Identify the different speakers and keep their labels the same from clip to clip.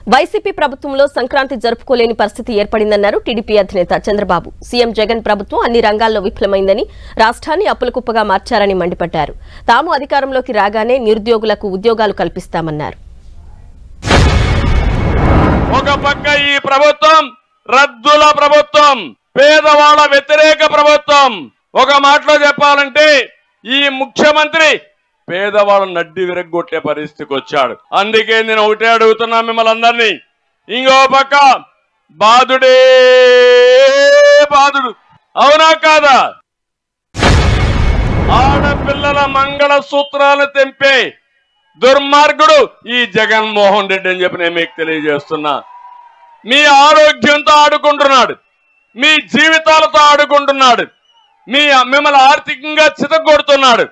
Speaker 1: YCP ప్రభుత్వంలో సంక్రాంతి జరుపుకోలేని పరిస్థితి ఏర్పడిందన్నారు TDP అధినేత చంద్రబాబు. సీఎం జగన్ ప్రభుత్వం అన్ని రంగాల్లో విఫలమైందని, రాష్ట్రాన్ని అప్పులకుప్పగా మార్చారని మండిపడ్డారు. తాము అధికారంలోకి రాగానే నిరుద్యోగులకు ఉద్యోగాలు కల్పిస్తామన్నారు.
Speaker 2: ఒక పక్క ఈ ప్రభుత్వం రద్దుల ప్రభుత్వం, పేదవాళ్ల వ్యతిరేక ప్రభుత్వం. ఒక మాటలో చెప్పాలంటే ఈ ముఖ్యమంత్రి పేదవాళ్ళ నడ్డి విరగ్గొట్టే పరిస్థితికి వచ్చాడు. అందుకే నేను ఒకటే అడుగుతున్నా మిమ్మల్ని అందరినీ, ఇంకో పక్క బాధుడే బాధుడు, అవునా కాదా? ఆడపిల్లల మంగళ సూత్రాలు తెంపే దుర్మార్గుడు ఈ జగన్మోహన్ రెడ్డి అని చెప్పి నేను మీకు తెలియజేస్తున్నా. మీ ఆరోగ్యంతో ఆడుకుంటున్నాడు, మీ జీవితాలతో ఆడుకుంటున్నాడు, మిమ్మల్ని ఆర్థికంగా చితగొడుతున్నాడు.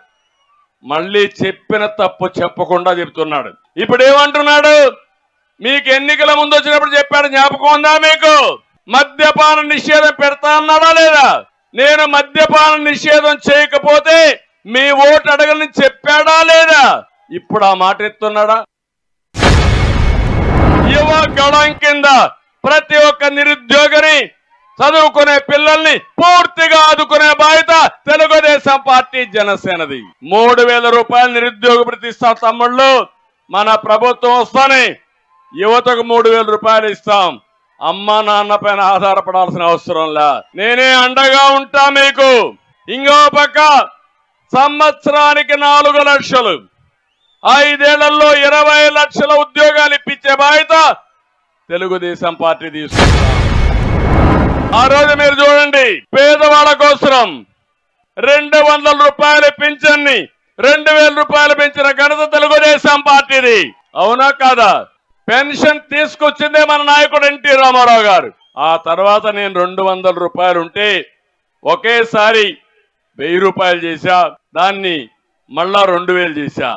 Speaker 2: మళ్ళీ చెప్పిన తప్పు చెప్పకుండా చెప్తున్నాడు. ఇప్పుడు ఏమంటున్నాడు? మీకు ఎన్నికల ముందు వచ్చినప్పుడు చెప్పాడు, జ్ఞాపకం ఉందా మీకు? మద్యపాన నిషేధం పెడతా అన్నాడా లేదా? నేను మద్యపాన నిషేధం చేయకపోతే మీ ఓటు అడగని చెప్పాడా లేదా? ఇప్పుడు ఆ మాట ఎత్తున్నాడా? యువ గళం కింద ప్రతి ఒక్క నిరుద్యోగిని, చదువుకునే పిల్లల్ని పూర్తిగా ఆదుకునే బాధ్యత తెలుగుదేశం పార్టీ జనసేనది. 3000 రూపాయలు నిరుద్యోగ భృతి ఇస్తాం తమ్ముళ్ళు. మన ప్రభుత్వం వస్తానే యువతకు 3000 రూపాయలు ఇస్తాం. అమ్మా నాన్న పైన ఆధారపడాల్సిన అవసరం లే, నేనే అండగా ఉంటా మీకు. ఇంకో పక్క సంవత్సరానికి 4 లక్షలు, 5 ఏళ్లలో 20 లక్షల ఉద్యోగాలు ఇప్పించే బాధ్యత తెలుగుదేశం పార్టీ తీసుకుంటాం. ఆ రోజు మీరు చూడండి, పేదవాళ్ళ కోసం 200 రూపాయలు పింఛన్ని 2000 రూపాయలు పెంచిన ఘనత తెలుగుదేశం పార్టీది, అవునా కాదా? పెన్షన్ తీసుకొచ్చిందే మన నాయకుడు ఎన్టీ రామారావు గారు. ఆ తర్వాత నేను 200 రూపాయలు ఉంటే ఒకేసారి 1000 రూపాయలు చేశా, దాన్ని మళ్ళా 2000 చేశా.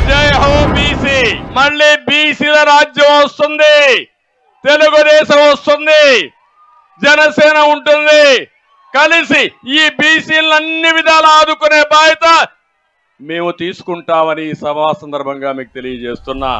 Speaker 2: జై హో బీసీ. మళ్ళీ బీసీల రాజ్యం వస్తుంది, తెలుగుదేశం వస్తుంది, జనసేన ఉంటుంది. కలిసి ఈ బీసీలను అన్ని విధాలు ఆదుకునే బాధ్యత మేము తీసుకుంటామని ఈ సభా సందర్భంగా మీకు తెలియజేస్తున్నా.